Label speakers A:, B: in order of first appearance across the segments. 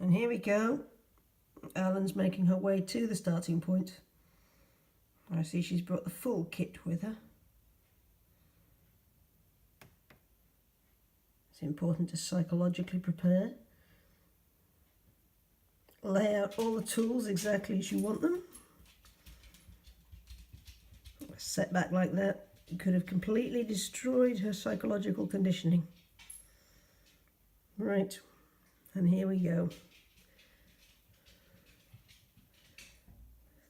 A: And here we go. Elen's making her way to the starting point. I see she's brought the full kit with her. It's important to psychologically prepare. Lay out all the tools exactly as you want them. A setback like that could have completely destroyed her psychological conditioning. Right, and here we go.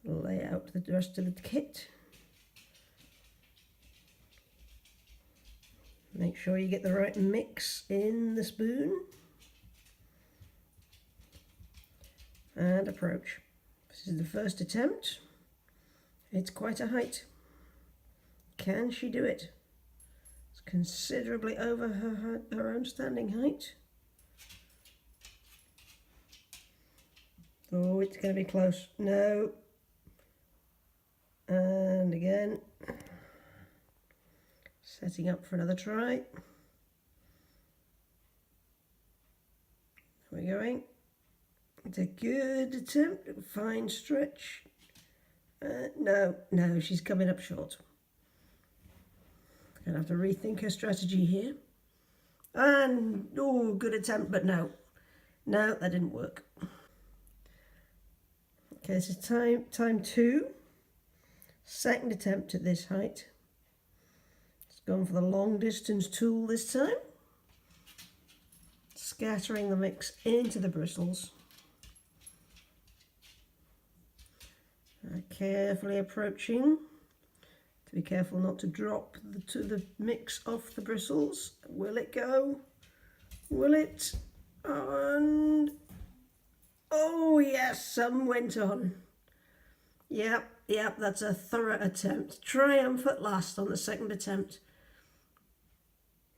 A: Lay out the rest of the kit. Make sure you get the right mix in the spoon. And approach. This is the first attempt. It's quite a height. Can she do it? It's considerably over her own standing height. Oh, it's going to be close. No. And again. Setting up for another try. We're going. It's a good attempt, fine stretch. No, she's coming up short. Gonna have to rethink her strategy here. And, oh, good attempt, but no, that didn't work. Okay, this is time 2. Second attempt at this height. It's gone for the long distance tool this time. Scattering the mix into the bristles. Carefully approaching, to be careful not to drop the mix off the bristles. Will it go? Will it? And oh yes, some went on. Yep, that's a thorough attempt. Triumph at last on the second attempt.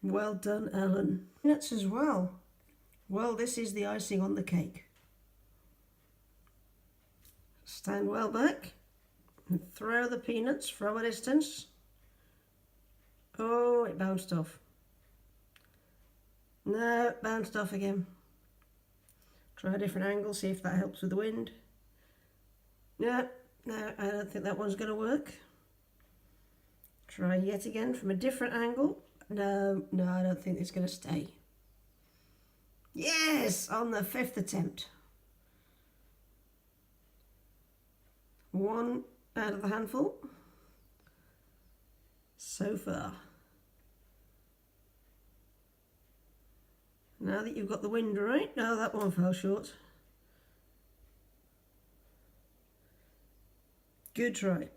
A: Well done, Elen. Nuts as well. Well, this is the icing on the cake. Stand well back and throw the peanuts from a distance. Oh, it bounced off. No, it bounced off again. Try a different angle, see if that helps with the wind. No, I don't think that one's going to work. Try yet again from a different angle. No, I don't think it's going to stay. Yes, on the 5th attempt. One out of the handful so far. Now that you've got the wind right, no, that one fell short. Good try.